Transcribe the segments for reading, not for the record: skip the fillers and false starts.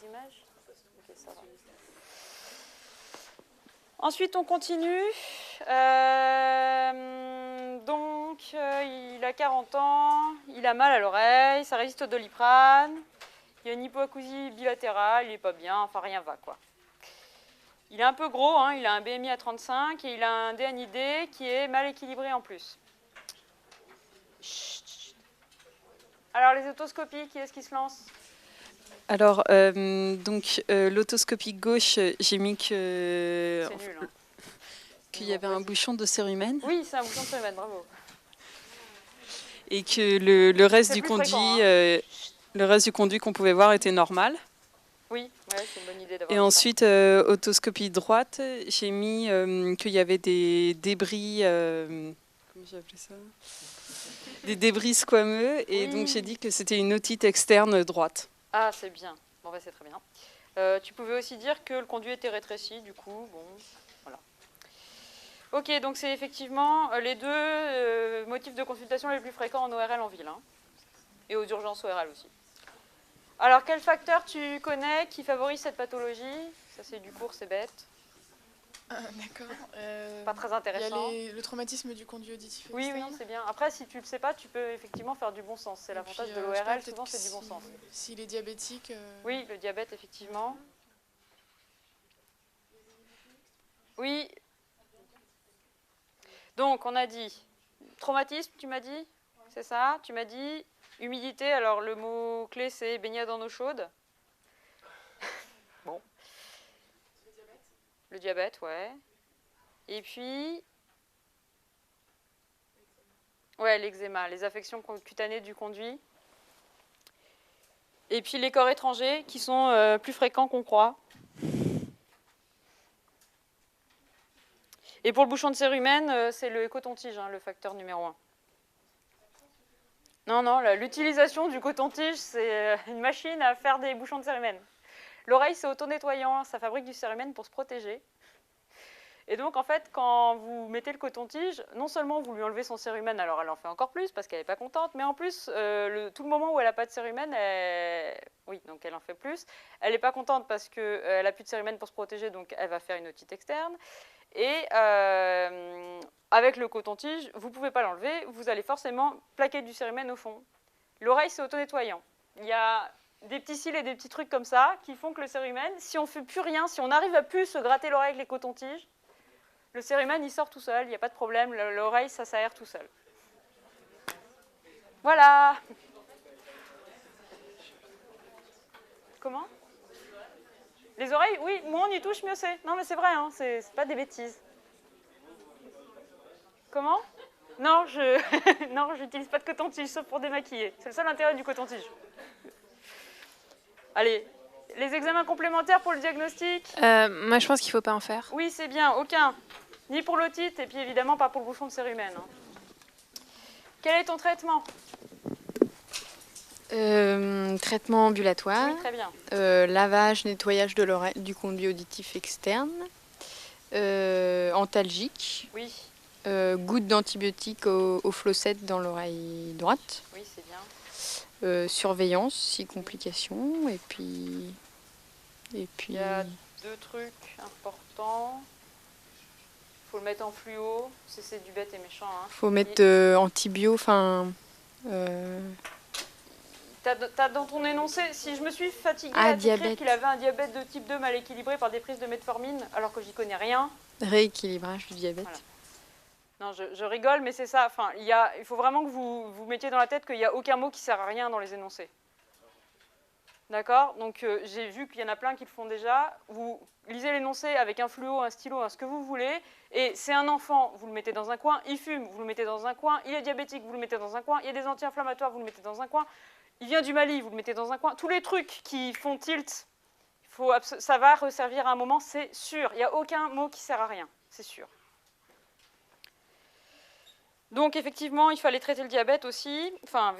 images? Ok, ça va. Ensuite, on continue. Il a 40 ans, il a mal à l'oreille, ça résiste au Doliprane, il y a une hypoacousie bilatérale, il n'est pas bien, enfin rien va quoi. Il est un peu gros, hein, il a un BMI à 35 et il a un DNID qui est mal équilibré en plus. Chut, chut. Alors les otoscopies, qui est-ce qui se lance? Alors, l'autoscopie gauche, j'ai mis que C'est nul, hein. qu'il y avait un bouchon de cérumen. Oui, c'est un bouchon de cérumen, bravo. Et que le reste du conduit, fréquent, hein. le reste du conduit qu'on pouvait voir était normal. Oui, ouais, c'est une bonne idée d'avoir Et ensuite, autoscopie droite, j'ai mis qu'il y avait des débris, comment j'ai appelé ça? Des débris squameux. Et donc, j'ai dit que c'était une otite externe droite. Ah, c'est bien. Bon, bah, c'est très bien. Tu pouvais aussi dire que le conduit était rétréci, du coup, bon, voilà. Ok, donc c'est effectivement les deux motifs de consultation les plus fréquents en ORL en ville, hein, et aux urgences ORL aussi. Alors, quel facteur tu connais qui favorise cette pathologie? Ça, c'est du cours, c'est bête. D'accord. Pas très intéressant. Il y a le traumatisme du conduit auditif Oui, externe. oui, c'est bien. Après, si tu ne le sais pas, tu peux effectivement faire du bon sens. C'est l'avantage de l'ORL, souvent c'est du bon sens. S'il est diabétique... Oui, le diabète, effectivement. Oui. Donc, on a dit traumatisme, tu m'as dit? C'est ça? Tu m'as dit humidité. Alors, le mot-clé, c'est baignade en eau chaude. Bon. Le diabète, ouais. Et puis... ouais, l'eczéma, les affections cutanées du conduit. Et puis les corps étrangers qui sont plus fréquents qu'on croit. Et pour le bouchon de cérumen, c'est le coton-tige, hein, le facteur numéro 1. Non, l'utilisation du coton-tige, c'est une machine à faire des bouchons de cérumen. L'oreille, c'est auto-nettoyant, ça fabrique du cérumen pour se protéger. Et donc, en fait, quand vous mettez le coton-tige, non seulement vous lui enlevez son cérumen, alors elle en fait encore plus parce qu'elle n'est pas contente, mais en plus, tout le moment où elle n'a pas de cérumen, oui, donc elle en fait plus. Elle n'est pas contente parce qu'elle n'a plus de cérumen pour se protéger, donc elle va faire une otite externe. Et avec le coton-tige, vous ne pouvez pas l'enlever, vous allez forcément plaquer du cérumen au fond. L'oreille, c'est auto-nettoyant. Il y a des petits cils et des petits trucs comme ça qui font que le cérumen, si on ne fait plus rien, si on n'arrive à plus se gratter l'oreille avec les cotons-tiges, le cérumen, il sort tout seul, il n'y a pas de problème, l'oreille, ça s'aère tout seul. Voilà. Comment? Les oreilles, oui, moins on y touche, mieux c'est. Non, mais c'est vrai, hein, c'est pas des bêtises. Comment? Non, non, j'utilise pas de coton-tige, sauf pour démaquiller. C'est le seul intérêt du coton-tige. Allez, les examens complémentaires pour le diagnostic? Moi, je pense qu'il ne faut pas en faire. Oui, c'est bien, aucun. Ni pour l'otite, et puis évidemment pas pour le bouchon de cérumen. Hein. Quel est ton traitement? Traitement ambulatoire. Oui, très bien. Lavage, nettoyage de l'oreille, du conduit auditif externe. Antalgique. Oui. Goutte d'antibiotiques au flossette dans l'oreille droite. Oui, c'est bien. Surveillance, si complications. Et puis... Il y a 2 trucs importants. Il faut le mettre en fluo. C'est du bête et méchant. Hein. Faut mettre antibio, enfin... T'as dans ton énoncé, si je me suis fatiguée à t'écrire qu'il avait un diabète de type 2 mal équilibré par des prises de metformine, alors que j'y connais rien. Rééquilibrage du diabète. Voilà. Non, je rigole, mais c'est ça. Enfin, il faut vraiment que vous mettiez dans la tête qu'il n'y a aucun mot qui sert à rien dans les énoncés. D'accord? Donc, j'ai vu qu'il y en a plein qui le font déjà. Vous lisez l'énoncé avec un fluo, un stylo, ce que vous voulez. Et c'est un enfant, vous le mettez dans un coin. Il fume, vous le mettez dans un coin. Il est diabétique, vous le mettez dans un coin. Il y a des anti-inflammatoires, vous le mettez dans un coin. Il vient du Mali, vous le mettez dans un coin. Tous les trucs qui font tilt, ça va resservir à un moment, c'est sûr. Il n'y a aucun mot qui sert à rien, c'est sûr. Donc, effectivement, il fallait traiter le diabète aussi. Enfin,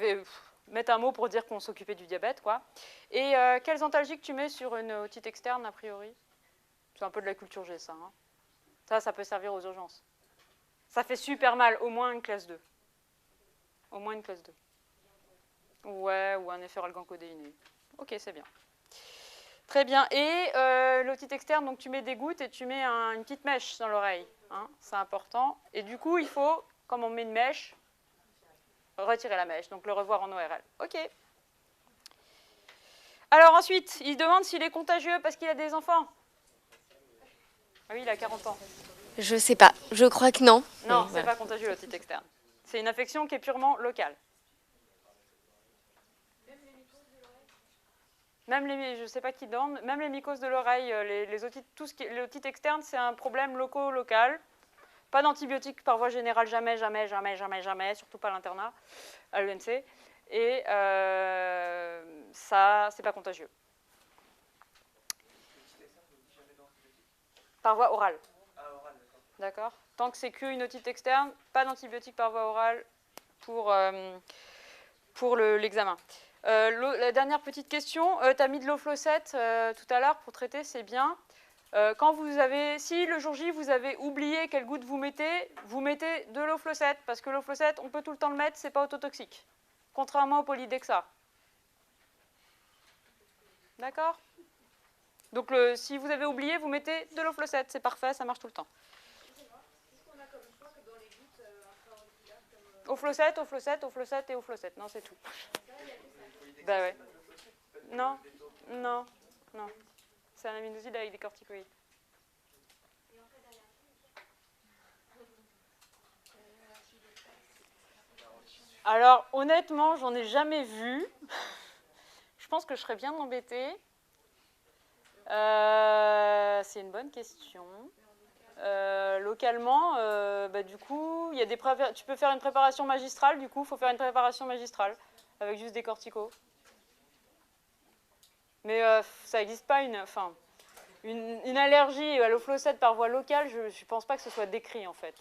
mettre un mot pour dire qu'on s'occupait du diabète, quoi. Et quels antalgiques tu mets sur une otite externe, a priori? C'est un peu de la culture G, ça. Hein. Ça peut servir aux urgences. Ça fait super mal, au moins une classe 2. Au moins une classe 2. Ouais, ou un effet algancodéiné. Ok, c'est bien. Très bien. Et l'otite externe, donc tu mets des gouttes et tu mets une petite mèche dans l'oreille. Hein, c'est important. Et du coup, il faut, comme on met une mèche, retirer la mèche. Donc le revoir en ORL. OK. Alors ensuite, il demande s'il est contagieux parce qu'il a des enfants. Ah oui, il a 40 ans. Je sais pas. Je crois que non. Non, Mais c'est voilà. pas contagieux l'otite externe. C'est une infection qui est purement locale. Même les, je ne sais pas qui demande, même les mycoses de l'oreille, les otites, tout ce qui est l'otite externe, c'est un problème local. Pas d'antibiotiques par voie générale, jamais, jamais, jamais, jamais, jamais, surtout pas à l'internat, à l'ENC. Et ça, c'est pas contagieux. Par voie orale. D'accord. Tant que c'est qu'une otite externe, pas d'antibiotiques par voie orale pour l'examen. La dernière petite question, tu as mis de l'oflocète tout à l'heure pour traiter, c'est bien. Quand vous avez, si le jour J vous avez oublié quelle goutte vous mettez de l'oflocète, parce que l'oflocète, on peut tout le temps le mettre, c'est pas autotoxique, contrairement au polydexa. D'accord? Donc si vous avez oublié, vous mettez de l'oflocète, c'est parfait, ça marche tout le temps. Oflocète, oflocète, oflocète et oflocète, non c'est tout. Bah ouais. Non, non, non. C'est un aminoside avec des corticoïdes. Alors, honnêtement, j'en ai jamais vu. Je pense que je serais bien embêtée. C'est une bonne question. Localement, du coup, il y a des tu peux faire une préparation magistrale. Du coup, il faut faire une préparation magistrale avec juste des corticos. Mais ça n'existe pas une allergie à l'oflocète par voie locale. Je ne pense pas que ce soit décrit en fait.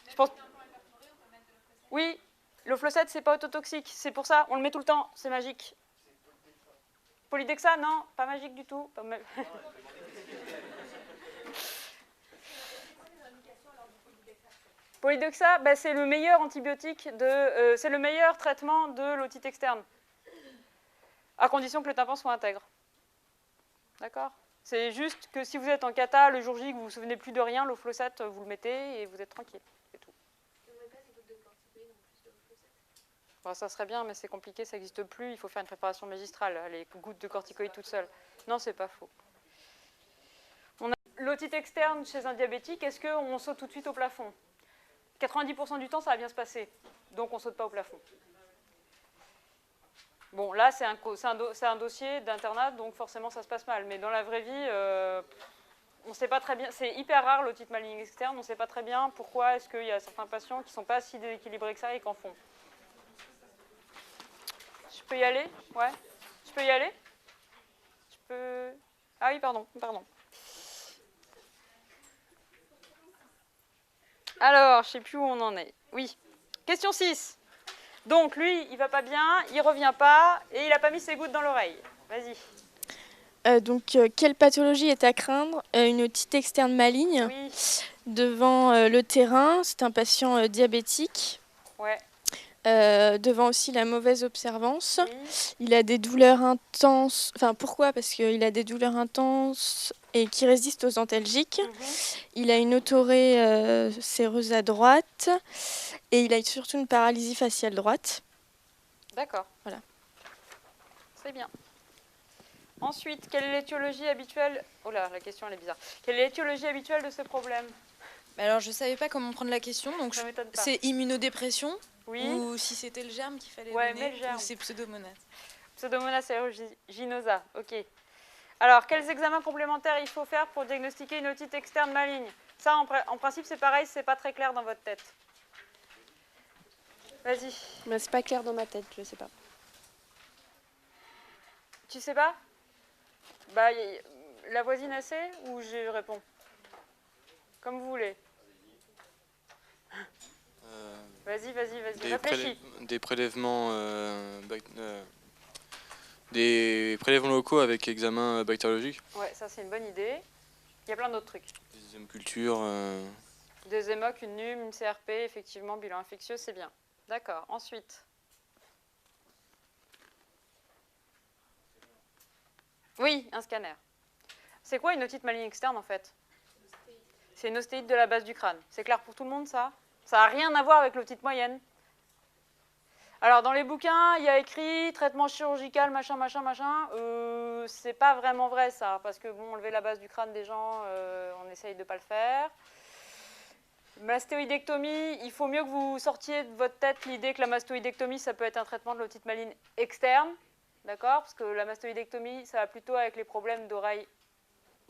Je pense... Oui, l'oflocète c'est pas autotoxique. C'est pour ça, on le met tout le temps. C'est magique. Polydexa, non, pas magique du tout. Polydexa, c'est le meilleur antibiotique, c'est le meilleur traitement de l'otite externe, à condition que le tympan soit intègre. D'accord? C'est juste que si vous êtes en cata le jour J, que vous ne vous souvenez plus de rien, l'oflocète, vous le mettez et vous êtes tranquille. C'est tout. Bon, ça serait bien, mais c'est compliqué, ça n'existe plus. Il faut faire une préparation magistrale, les gouttes de corticoïdes toutes seules. Non, c'est pas faux. L'otite externe chez un diabétique, est-ce qu'on saute tout de suite au plafond? 90% du temps, ça va bien se passer. Donc, on ne saute pas au plafond. Bon, là, c'est un dossier d'internat, donc forcément, ça se passe mal. Mais dans la vraie vie, on ne sait pas très bien. C'est hyper rare, l'otite maligne externe. On ne sait pas très bien pourquoi est-ce qu'il y a certains patients qui ne sont pas si déséquilibrés que ça et qu'en font. Je peux y aller? Ouais. Je peux y aller? Je peux... Ah oui, pardon. Alors, je ne sais plus où on en est. Oui. Question 6. Donc, lui, il ne va pas bien, il ne revient pas, et il n'a pas mis ses gouttes dans l'oreille. Vas-y. Quelle pathologie est à craindre? Une otite externe maligne. Oui. Devant le terrain, c'est un patient diabétique. Ouais. Devant aussi la mauvaise observance. Oui. Il a des douleurs intenses. Enfin, pourquoi? Parce qu'il a des douleurs intenses et qui résistent aux antalgiques. Il a une autorée séreuse à droite et il a surtout une paralysie faciale droite. D'accord. Voilà. C'est bien. Ensuite, quelle est l'étiologie habituelle? Oh là, la question elle est bizarre. Quelle est l'étiologie habituelle de ce problème? Alors, je ne savais pas comment prendre la question, donc Ça m'étonne pas. c'est immunodépression? Oui. Ou si c'était le germe qu'il fallait Ouais, donner, mais le germe. ou c'est Pseudomonas? Pseudomonas aeruginosa, ok. Alors, quels examens complémentaires il faut faire pour diagnostiquer une otite externe maligne? Ça, en principe, c'est pareil, c'est pas très clair dans votre tête. Vas-y. C'est pas clair dans ma tête, je sais pas. Tu sais pas? La voisine assez ou je réponds? Comme vous voulez. Vas-y, réfléchis. Des prélèvements locaux avec examen bactériologique. Ouais, ça c'est une bonne idée. Il y a plein d'autres trucs. Des hémocultures. Des hémocs, une NUM, une CRP, effectivement, bilan infectieux, c'est bien. D'accord, ensuite. Oui, un scanner. C'est quoi une otite maligne externe en fait? C'est une ostéite de la base du crâne. C'est clair pour tout le monde ça? Ça n'a rien à voir avec l'otite moyenne. Alors dans les bouquins, il y a écrit traitement chirurgical, machin, machin, machin. C'est pas vraiment vrai ça, parce que bon, enlever la base du crâne des gens, on essaye de pas le faire. Mastéoïdectomie, il faut mieux que vous sortiez de votre tête l'idée que la mastéoïdectomie, ça peut être un traitement de l'otite maligne externe, d'accord? Parce que la mastéoïdectomie, ça va plutôt avec les problèmes d'oreille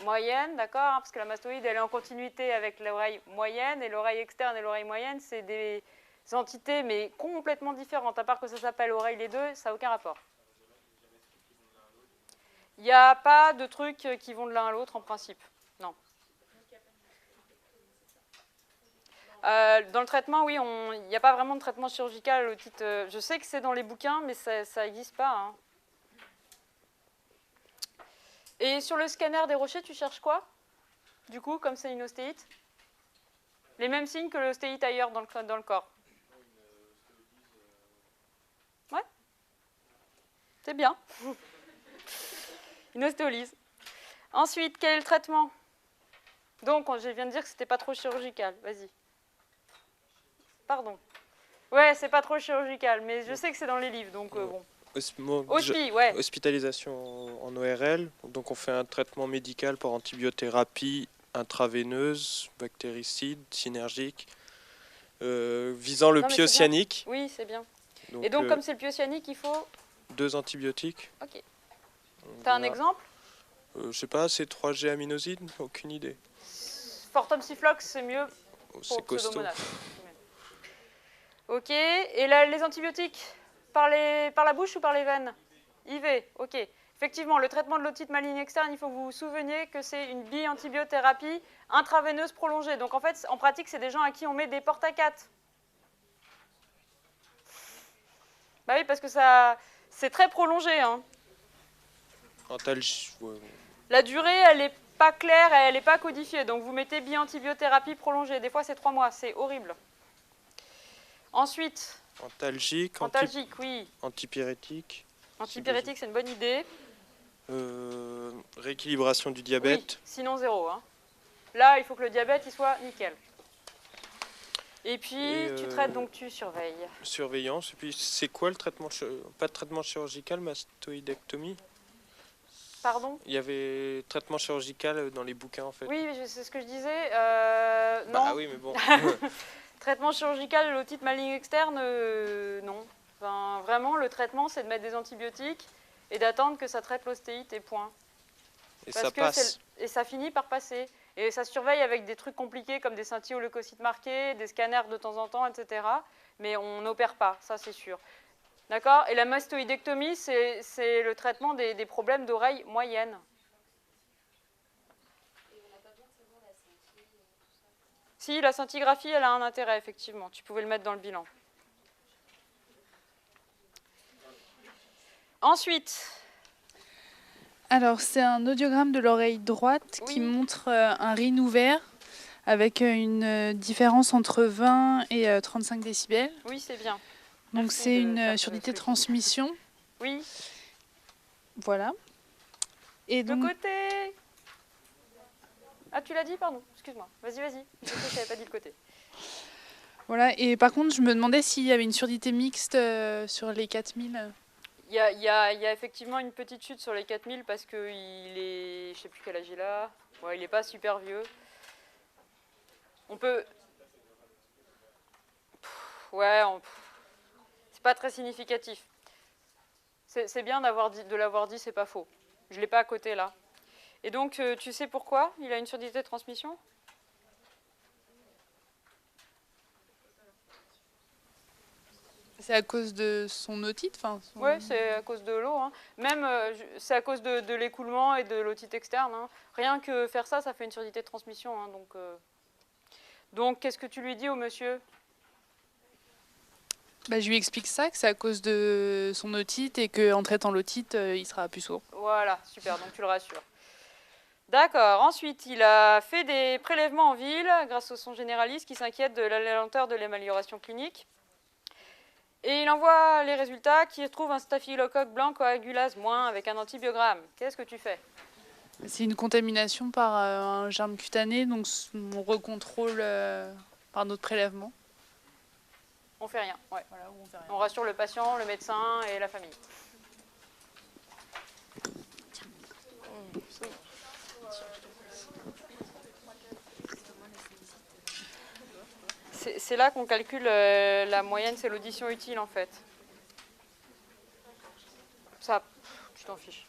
moyenne, d'accord? Parce que la mastoïde, elle est en continuité avec l'oreille moyenne, et l'oreille externe et l'oreille moyenne, c'est des entités, mais complètement différentes. À part que ça s'appelle oreille les deux, ça n'a aucun rapport. Il n'y a pas de trucs qui vont de l'un à l'autre en principe, non. Dans le traitement, oui, il n'y a pas vraiment de traitement chirurgical à l'otite. Je sais que c'est dans les bouquins, mais ça n'existe pas. Hein. Et sur le scanner des rochers, tu cherches quoi? Du coup, comme c'est une ostéite? Les mêmes signes que l'ostéite ailleurs dans le corps. Ouais. C'est bien. Une ostéolyse. Ensuite, quel est le traitement? Donc, je viens de dire que c'était pas trop chirurgical. Vas-y. Pardon. Ouais, c'est pas trop chirurgical, mais je sais que c'est dans les livres, donc bon. Hospi, ouais. Hospitalisation en ORL. Donc, on fait un traitement médical par antibiothérapie intraveineuse, bactéricide, synergique, visant le pyocyanique. Oui, c'est bien. Et donc, comme c'est le pyocyanique, il faut 2 antibiotiques. Ok. T'as un exemple? Je sais pas, c'est 3G aminoside, aucune idée. Fortum Ciflox, c'est mieux C'est pour costaud. Pseudomonas. Ok. Et là, les antibiotiques, par la bouche ou par les veines? IV, ok. Effectivement, le traitement de l'otite maligne externe, il faut que vous vous souveniez que c'est une bi-antibiothérapie intraveineuse prolongée. Donc en fait, en pratique, c'est des gens à qui on met des portacates. Bah oui, parce que c'est très prolongé. Hein. La durée, elle n'est pas claire, elle n'est pas codifiée. Donc vous mettez bi-antibiothérapie prolongée. Des fois, c'est 3 mois. C'est horrible. Ensuite. Antalgique, oui. Antipyrétique. Antipyrétique, c'est une bonne idée. Rééquilibration du diabète. Oui, sinon 0. Hein. Là, il faut que le diabète il soit nickel. Et puis, tu traites, donc tu surveilles. Surveillance. Et puis, c'est quoi le traitement? Pas de traitement chirurgical, mastoïdectomie? Pardon? Il y avait traitement chirurgical dans les bouquins, en fait. Oui, c'est ce que je disais. Non. Bah oui, mais bon. Traitement chirurgical de l'otite maligne externe, non. Enfin, vraiment, le traitement, c'est de mettre des antibiotiques et d'attendre que ça traite l'ostéite et point. Et ça passe. Et ça finit par passer. Et ça surveille avec des trucs compliqués comme des scintillo-leucocytes marqués, des scanners de temps en temps, etc. Mais on n'opère pas, ça c'est sûr. D'accord? Et la mastoïdectomie, c'est le traitement des problèmes d'oreille moyenne. Si, la scintigraphie, elle a un intérêt, effectivement. Tu pouvais le mettre dans le bilan. Ensuite. Alors, c'est un audiogramme de l'oreille droite qui montre un rhine ouvert avec une différence entre 20 et 35 décibels. Oui, c'est bien. Donc, c'est une surdité de transmission. Oui. Voilà. Et donc... De côté. Ah, tu l'as dit, pardon. Excuse-moi. Vas-y. Je n'avais pas dit le côté. Voilà. Et par contre, je me demandais s'il y avait une surdité mixte sur les 4000. Il y a effectivement une petite chute sur les 4000 parce qu'il est... Je sais plus quel âge il a. Ouais, il n'est pas super vieux. On peut... C'est pas très significatif. C'est bien de l'avoir dit, c'est pas faux. Je ne l'ai pas à côté là. Et donc, tu sais pourquoi il a une surdité de transmission? C'est à cause de son otite, Oui, c'est à cause de l'eau. Hein. Même, c'est à cause de l'écoulement et de l'otite externe. Hein. Rien que faire ça, ça fait une surdité de transmission. Hein. Donc, qu'est-ce que tu lui dis au monsieur? Je lui explique ça, que c'est à cause de son otite et qu'en traitant l'otite, il sera plus sourd. Voilà, super, donc tu le rassures. D'accord, ensuite, il a fait des prélèvements en ville grâce au son généraliste qui s'inquiète de la lenteur de l'amélioration clinique. Et il envoie les résultats qui retrouvent un staphylocoque blanc coagulase- avec un antibiogramme. Qu'est-ce que tu fais? C'est une contamination par un germe cutané, donc on recontrôle par notre prélèvement. On fait rien. Ouais. Voilà, on fait rien. On rassure le patient, le médecin et la famille. C'est là qu'on calcule la moyenne, c'est l'audition utile en fait. Ça, tu t'en fiches.